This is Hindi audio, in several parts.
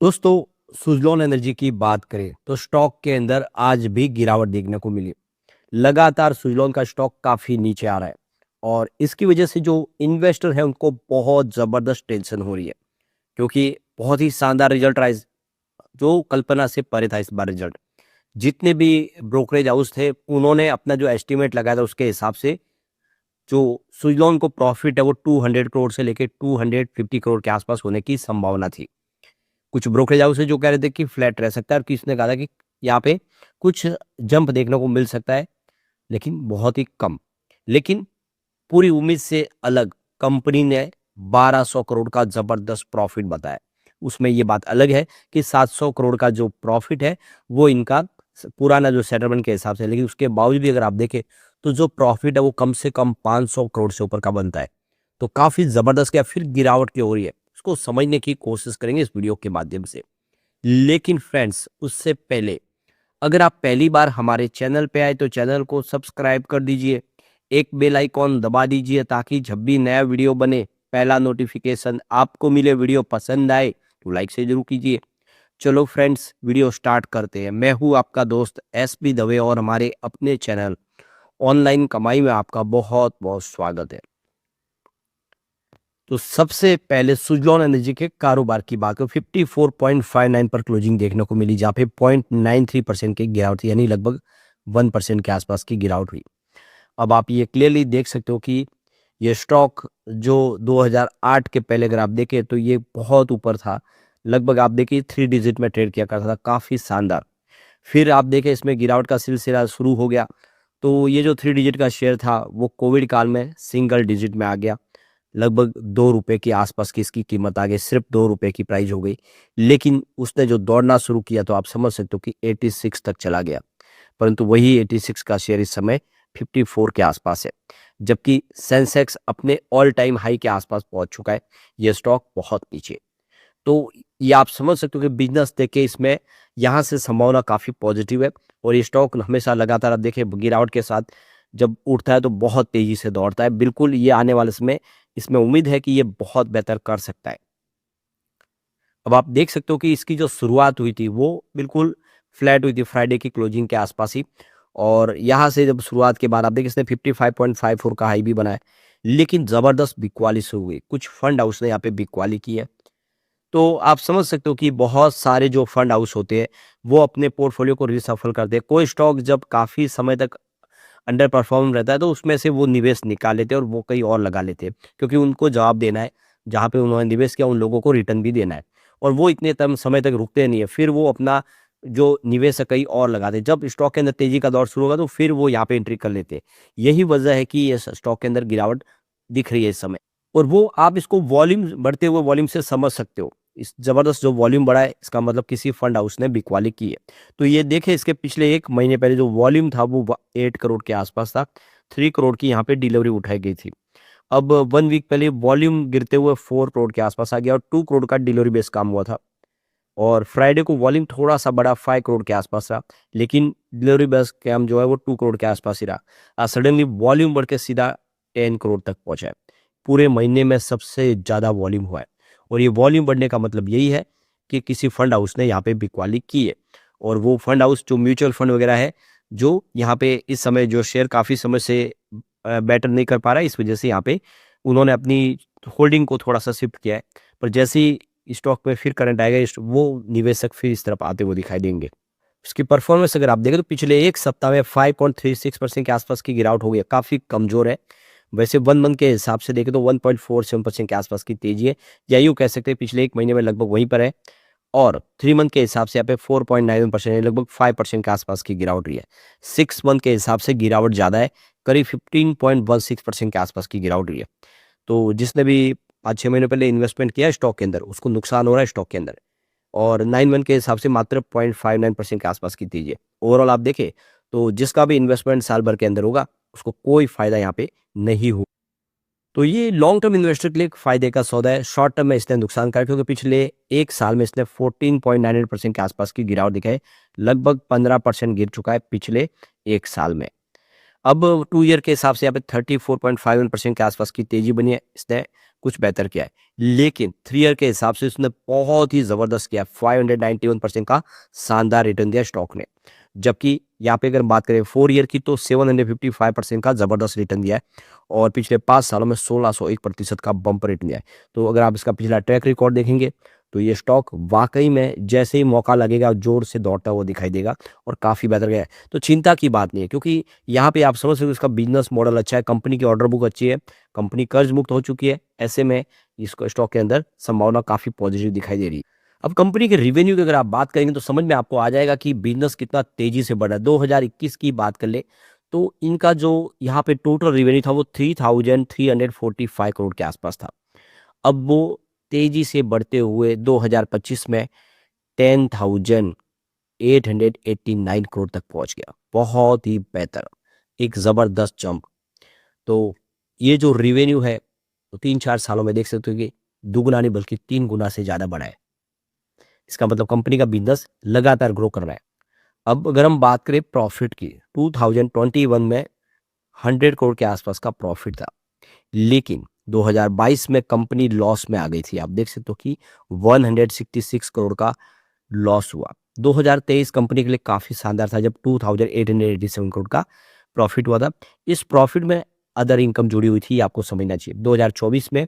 दोस्तों, सुज़लॉन एनर्जी की बात करें तो स्टॉक के अंदर आज भी गिरावट देखने को मिली। लगातार सुज़लॉन का स्टॉक काफ़ी नीचे आ रहा है और इसकी वजह से जो इन्वेस्टर है उनको बहुत ज़बरदस्त टेंशन हो रही है, क्योंकि बहुत ही शानदार रिजल्ट रहा जो कल्पना से परे था इस बार रिजल्ट। जितने भी ब्रोकरेज हाउस थे उन्होंने अपना जो एस्टिमेट लगाया था उसके हिसाब से जो सुज़लॉन को प्रॉफिट है वो 200 करोड़ से लेके 250 करोड़ के आसपास होने की संभावना थी। कुछ ब्रोकरेज हाउस है जो कह रहे थे कि फ्लैट रह सकता है और किसी ने कहा था कि यहाँ पे कुछ जंप देखने को मिल सकता है, लेकिन बहुत ही कम। लेकिन पूरी उम्मीद से अलग कंपनी ने 1200 करोड़ का जबरदस्त प्रॉफिट बताया। उसमें ये बात अलग है कि 700 करोड़ का जो प्रॉफिट है वो इनका पुराना जो सेटलमेंट के हिसाब से है, लेकिन उसके बावजूद भी अगर आप देखें तो जो प्रॉफिट है वो कम से कम 500 करोड़ से ऊपर का बनता है। तो काफी जबरदस्त क्या फिर गिरावट की हो रही है, इसको समझने की कोशिश करेंगे इस वीडियो के माध्यम से। लेकिन फ्रेंड्स, उससे पहले अगर आप पहली बार हमारे चैनल पे आए तो चैनल को सब्सक्राइब कर दीजिए, एक बेल आइकॉन दबा दीजिए ताकि जब भी नया वीडियो बने पहला नोटिफिकेशन आपको मिले। वीडियो पसंद आए तो लाइक से जरूर कीजिए। चलो फ्रेंड्स, वीडियो स्टार्ट करते हैं। मैं हूं आपका दोस्त एसपी दवे और हमारे अपने चैनल ऑनलाइन कमाई में आपका बहुत बहुत स्वागत है। तो सबसे पहले सुज़लॉन एनर्जी के कारोबार की बात करें, 54.59 पर क्लोजिंग देखने को मिली, जहाँ पे 0.93% की गिरावट थी, यानी लगभग 1% के आसपास की गिरावट हुई। अब आप ये क्लियरली देख सकते हो कि ये स्टॉक जो 2008 के पहले अगर आप देखें तो ये बहुत ऊपर था। लगभग आप देखिए 3 डिजिट में ट्रेड किया करता था, काफ़ी शानदार। फिर आप देखें इसमें गिरावट का सिलसिला शुरू हो गया। तो ये जो 3 डिजिट का शेयर था वो कोविड काल में सिंगल डिजिट में आ गया। लगभग 2 रुपए के आसपास की इसकी कीमत आ गई, सिर्फ 2 रुपए की प्राइस हो गई। लेकिन उसने जो दौड़ना शुरू किया तो आप समझ सकते हो कि 86 तक चला गया। परंतु वही 86 का शेयर इस समय 54 के आसपास है, जबकि सेंसेक्स अपने ऑल टाइम हाई के आसपास पहुंच चुका है। ये स्टॉक बहुत नीचे। तो ये आप समझ सकते हो कि बिजनेस देखे इसमें यहाँ से संभावना काफ़ी पॉजिटिव है। और ये स्टॉक हमेशा लगातार आप देखें गिरावट के साथ जब उठता है तो बहुत तेज़ी से दौड़ता है। बिल्कुल ये आने वाले समय इसमें उम्मीद है कि ये बहुत बेहतर कर सकता है। अब आप देख सकते हो कि इसकी जो शुरुआत हुई थी वो बिल्कुल फ्लैट हुई थी फ्राइडे की क्लोजिंग के आसपास ही। और यहाँ से जब शुरुआत के बाद आप देखिए इसने 55.54 का हाई भी बनाया, लेकिन ज़बरदस्त बिकवाली शुरू हुई। कुछ फंड हाउस ने यहाँ पे बिकवाली की है। तो आप समझ सकते हो कि बहुत सारे जो फंड हाउस होते हैं वो अपने पोर्टफोलियो को रिसफल करते हैं। कोई स्टॉक जब काफ़ी समय तक अंडर परफॉर्म रहता है तो उसमें से वो निवेश निकाल लेते हैं और वो कहीं और लगा लेते हैं, क्योंकि उनको जवाब देना है, जहाँ पे उन्होंने निवेश किया उन लोगों को रिटर्न भी देना है। और वो इतने तम समय तक रुकते नहीं है, फिर वो अपना जो निवेश है कहीं और लगाते हैं। जब स्टॉक के अंदर तेजी का दौर शुरू होगा तो फिर वो यहाँ पे एंट्री कर लेते हैं। यही वजह है कि ये स्टॉक के अंदर गिरावट दिख रही है इस समय। और वो आप इसको वॉल्यूम बढ़ते हुए वॉल्यूम से समझ सकते हो। इस जबरदस्त जो वॉल्यूम बढ़ा है इसका मतलब किसी फंड हाउस ने बिकवाली की है। तो ये देखें इसके पिछले 1 महीने पहले जो वॉल्यूम था वो 8 करोड़ के आसपास था। 3 करोड़ की यहाँ पे डिलीवरी उठाई गई थी। अब 1 वीक पहले वॉल्यूम गिरते हुए 4 करोड़ के आसपास आ गया और 2 करोड़ का डिलीवरी बेस काम हुआ था। और फ्राइडे को वॉल्यूम थोड़ा-सा बढ़ा, 5 करोड़ के आसपास रहा, लेकिन डिलीवरी बेस काम जो है वो 2 करोड़ के आसपास ही रहा। सडनली वॉल्यूम बढ़ के सीधा 10 करोड़ तक पहुँचा है। पूरे महीने में सबसे ज़्यादा वॉल्यूम हुआ है। और ये वॉल्यूम बढ़ने का मतलब यही है कि किसी फंड हाउस ने यहाँ पे बिकवाली की है। और वो फंड हाउस जो म्यूचुअल फंड वगैरह है, जो यहाँ पे इस समय जो शेयर काफ़ी समय से बेटर नहीं कर पा रहा है, इस वजह से यहाँ पे उन्होंने अपनी होल्डिंग को थोड़ा-सा शिफ्ट किया है। पर जैसे ही स्टॉक में फिर करंट आएगा, इस वो निवेशक फिर इस तरफ आते हुए दिखाई देंगे। इसकी परफॉर्मेंस अगर आप देखें तो पिछले 1 सप्ताह में 5.36% के आसपास की गिरावट हो गई है, काफ़ी कमज़ोर है। वैसे 1 मंथ के हिसाब से देखें तो 1.47% के आसपास की तेज़ी है, या यूँ कह सकते हैं पिछले 1 महीने में लगभग वहीं पर है। और 3 मंथ के हिसाब से यहाँ पे 4.91% है, लगभग 5% के आसपास की गिरावट हुई है। 6 मंथ के हिसाब से गिरावट ज़्यादा है, करीब 15.16% के आसपास की गिरावट हुई है। तो जिसने भी 5-6 महीने पहले इन्वेस्टमेंट किया है स्टॉक के अंदर, उसको नुकसान हो रहा है स्टॉक के अंदर। और 9 मंथ के हिसाब से मात्र 0.59% के आसपास की तेज़ी है। ओवरऑल आप देखें तो जिसका भी इन्वेस्टमेंट साल भर के अंदर होगा, उसको कोई फ़ायदा यहाँ पे नहीं हो। तो ये लॉन्ग टर्म इन्वेस्टर के लिए एक फ़ायदे का सौदा है। शॉर्ट टर्म में इसने नुकसानकारक, क्योंकि पिछले 1 साल में इसने 14.98% के आसपास की गिरावट दिखाई है। लगभग 15% गिर चुका है पिछले 1 साल में। अब 2 ईयर के हिसाब से यहाँ पे 34.51% के आसपास की तेजी बनी है, इसने कुछ बेहतर किया है। लेकिन 3 ईयर के हिसाब से उसने बहुत ही ज़बरदस्त किया है, 591% का शानदार रिटर्न दिया स्टॉक ने। जबकि यहाँ पे अगर बात करें 4 ईयर की तो 755% का ज़बरदस्त रिटर्न दिया है और पिछले 5 सालों में 1601% का बम्पर रिटर्न दिया है। तो अगर आप इसका पिछला ट्रैक रिकॉर्ड देखेंगे तो ये स्टॉक वाक़ई में जैसे ही मौका लगेगा ज़ोर से दौड़ता हुआ दिखाई देगा और काफ़ी बेहतर गया है। तो चिंता की बात नहीं है क्योंकि यहाँ पे आप समझ सकते हो इसका बिज़नेस मॉडल अच्छा है, कंपनी की ऑर्डर बुक अच्छी है, कंपनी कर्ज मुक्त हो चुकी है। ऐसे में इसको स्टॉक के अंदर संभावना काफ़ी पॉजिटिव दिखाई दे रही है। अब कंपनी के रेवेन्यू की अगर आप बात करेंगे तो समझ में आपको आ जाएगा कि बिज़नेस कितना तेज़ी से बढ़ा है। 2021 की बात कर ले तो इनका जो यहाँ पे टोटल रेवेन्यू था वो 3345 करोड़ के आसपास था। अब वो तेज़ी से बढ़ते हुए 2025 में 10,889 करोड़ तक पहुँच गया। बहुत ही बेहतर, एक ज़बरदस्त जंप। तो ये जो रेवेन्यू है, तो 3-4 सालों में देख सकते हो कि दुगुना नहीं बल्कि 3 गुना से ज़्यादा बढ़ा है। इसका मतलब कंपनी का बिज़नेस लगातार ग्रो कर रहा है। अब अगर हम बात करें प्रॉफ़िट की, 2021 में 100 करोड़ के आसपास का प्रॉफ़िट था। लेकिन 2022 में कंपनी लॉस में आ गई थी। आप देख सकते हो कि 166 करोड़ का लॉस हुआ। 2023 कंपनी के लिए काफ़ी शानदार था जब 2887 करोड़ का प्रॉफ़िट हुआ था। इस प्रॉफ़िट में अदर इनकम जुड़ी हुई थी, आपको समझना चाहिए। 2024 में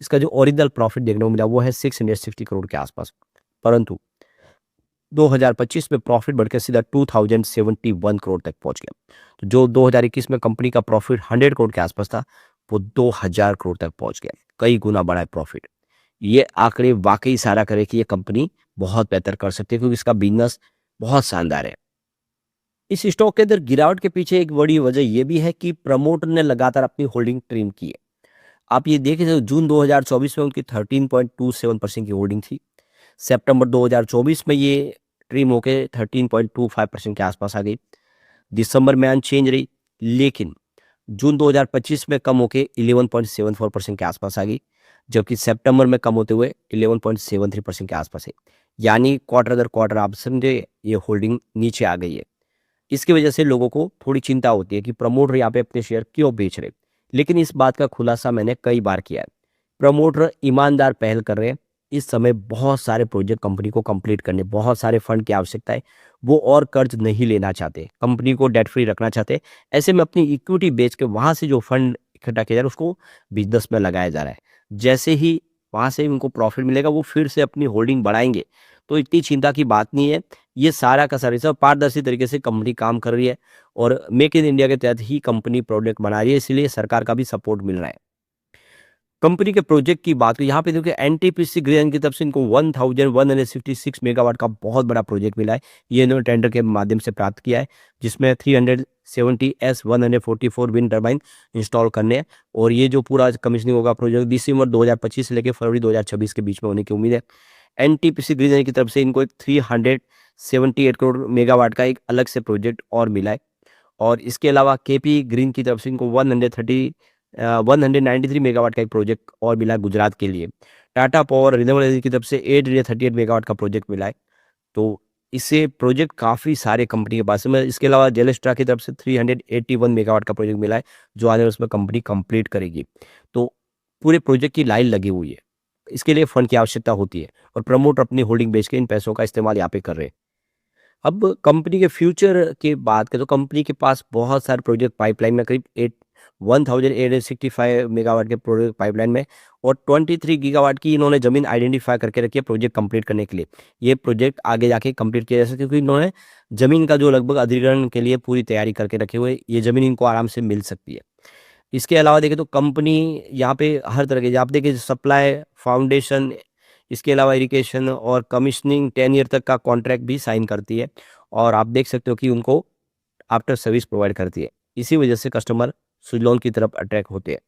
इसका जो ओरिजिनल प्रॉफ़िट देखने को मिला वो है 660 करोड़ के आसपास। परंतु 2025 में प्रॉफ़िट बढ़कर सीधा 2071 करोड़ तक पहुँच गया। तो जो 2021 में कंपनी का प्रॉफ़िट 100 करोड़ के आसपास था, वो 2000 करोड़ तक पहुँच गया। कई गुना बढ़ा है प्रॉफ़िट। ये आंकड़े वाक़ई इशारा करें कि ये कंपनी बहुत बेहतर कर सकती है क्योंकि इसका बिज़नेस बहुत शानदार है। इस स्टॉक के अंदर गिरावट के पीछे एक बड़ी वजह ये भी है कि प्रमोटर ने लगातार अपनी होल्डिंग ट्रिम की है। आप ये देखें तो जून 2024 में उनकी 13.27% की होल्डिंग थी। सितंबर 2024 में ये ट्रिम होके 13.25% के आसपास आ गई। दिसंबर में अनचेंज रही, लेकिन जून 2025 में कम होके 11.74% के आसपास आ गई, जबकि सितंबर में कम होते हुए 11.73% के आसपास है। यानी क्वार्टर दर क्वार्टर आप समझे ये होल्डिंग नीचे आ गई है। इसकी वजह से लोगों को थोड़ी चिंता होती है कि प्रमोटर यहाँ पे अपने शेयर क्यों बेच रहे। लेकिन इस बात का खुलासा मैंने कई बार किया है। प्रमोटर ईमानदार पहल कर रहे हैं। इस समय बहुत सारे प्रोजेक्ट कंपनी को कंप्लीट करने, बहुत सारे फंड की आवश्यकता है। वो और कर्ज नहीं लेना चाहते, कंपनी को डेट फ्री रखना चाहते। ऐसे में अपनी इक्विटी बेच के वहाँ से जो फंड इकट्ठा किया जा रहा है उसको बिजनेस में लगाया जा रहा है। जैसे ही वहाँ से उनको प्रॉफिट मिलेगा वो फिर से अपनी होल्डिंग बढ़ाएंगे। तो इतनी चिंता की बात नहीं है। ये सारा का सारा सब पारदर्शी तरीके से कंपनी काम कर रही है और मेक इन इंडिया के तहत ही कंपनी प्रोडक्ट बना रही है, इसलिए सरकार का भी सपोर्ट मिल रहा है। कंपनी के प्रोजेक्ट की बात करें यहाँ पे देखिए एनटीपीसी ग्रीन की तरफ से इनको 1166 मेगावाट का बहुत बड़ा प्रोजेक्ट मिला है। ये इन्होंने टेंडर के माध्यम से प्राप्त किया है, जिसमें 370 एस 144 विंड टर्बाइन इंस्टॉल करने हैं और ये जो पूरा कमीशनिंग होगा प्रोजेक्ट दिसंबर 2025 से लेकर फरवरी 2026 के बीच में होने की उम्मीद है। एनटीपीसी ग्रीन एनर्जी की तरफ से इनको एक 378 करोड़ मेगावाट का एक अलग से प्रोजेक्ट और मिला है और इसके अलावा केपी ग्रीन की तरफ से इनको 193 मेगावाट का एक प्रोजेक्ट और मिला है गुजरात के लिए। टाटा पावर रिन्यूएबल एनर्जी की तरफ से 838 मेगावाट का प्रोजेक्ट मिला है। तो इससे प्रोजेक्ट काफ़ी सारे कंपनी के पास है। इसके अलावा जेलेस्ट्रा की तरफ से 381 मेगावाट का प्रोजेक्ट मिला है, जो आने वाले उसमें कंपनी कंप्लीट करेगी। तो पूरे प्रोजेक्ट की लाइन लगी हुई है। इसके लिए फंड की आवश्यकता होती है और प्रमोटर अपनी होल्डिंग बेच के इन पैसों का इस्तेमाल यहाँ पे कर रहे हैं। अब कंपनी के फ्यूचर की बात करें तो कंपनी के पास बहुत सारे प्रोजेक्ट पाइपलाइन में करीब 1865 मेगावाट के प्रोजेक्ट पाइपलाइन में और 23 गीगावाट की इन्होंने ज़मीन आइडेंटिफाई करके रखी है प्रोजेक्ट कंप्लीट करने के लिए। ये प्रोजेक्ट आगे जाके कंप्लीट किया जा सकता है क्योंकि इन्होंने ज़मीन का जो लगभग अधिग्रहण के लिए पूरी तैयारी करके रखे हुए, ये ज़मीन इनको आराम से मिल सकती है। इसके अलावा देखें तो कंपनी यहाँ पे हर तरह के आप देखिए सप्लाई, फाउंडेशन, इसके अलावा इरिगेशन और कमीशनिंग 10 ईयर तक का कॉन्ट्रैक्ट भी साइन करती है और आप देख सकते हो कि उनको आफ्टर सर्विस प्रोवाइड करती है। इसी वजह से कस्टमर सुज़लॉन की तरफ अट्रैक्ट होते हैं।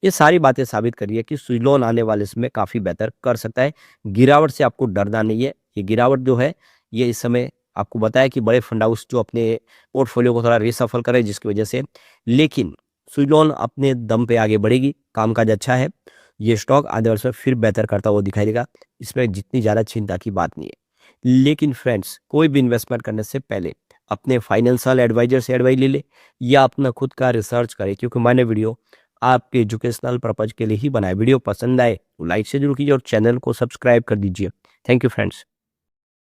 ये सारी बातें साबित कर रही है कि सुज़लॉन आने वाले समय काफ़ी बेहतर कर सकता है। गिरावट से आपको डरना नहीं है। ये गिरावट जो है ये इस समय आपको बताया कि बड़े फंड हाउस जो अपने पोर्टफोलियो को थोड़ा रीशफल करें जिसकी वजह से, लेकिन सुज़लॉन अपने दम पे आगे बढ़ेगी। कामकाज अच्छा है। ये स्टॉक आने वाले समय फिर बेहतर करता हुआ दिखाई देगा। इसमें जितनी ज़्यादा चिंता की बात नहीं है। लेकिन फ्रेंड्स, कोई भी इन्वेस्टमेंट करने से पहले अपने फाइनेंशियल एडवाइजर से एडवाइस ले ले या अपना खुद का रिसर्च करे, क्योंकि मैंने वीडियो आपके एजुकेशनल पर्पज के लिए ही बनाया। वीडियो पसंद आए तो लाइक से जरूर कीजिए और चैनल को सब्सक्राइब कर दीजिए। Thank you friends.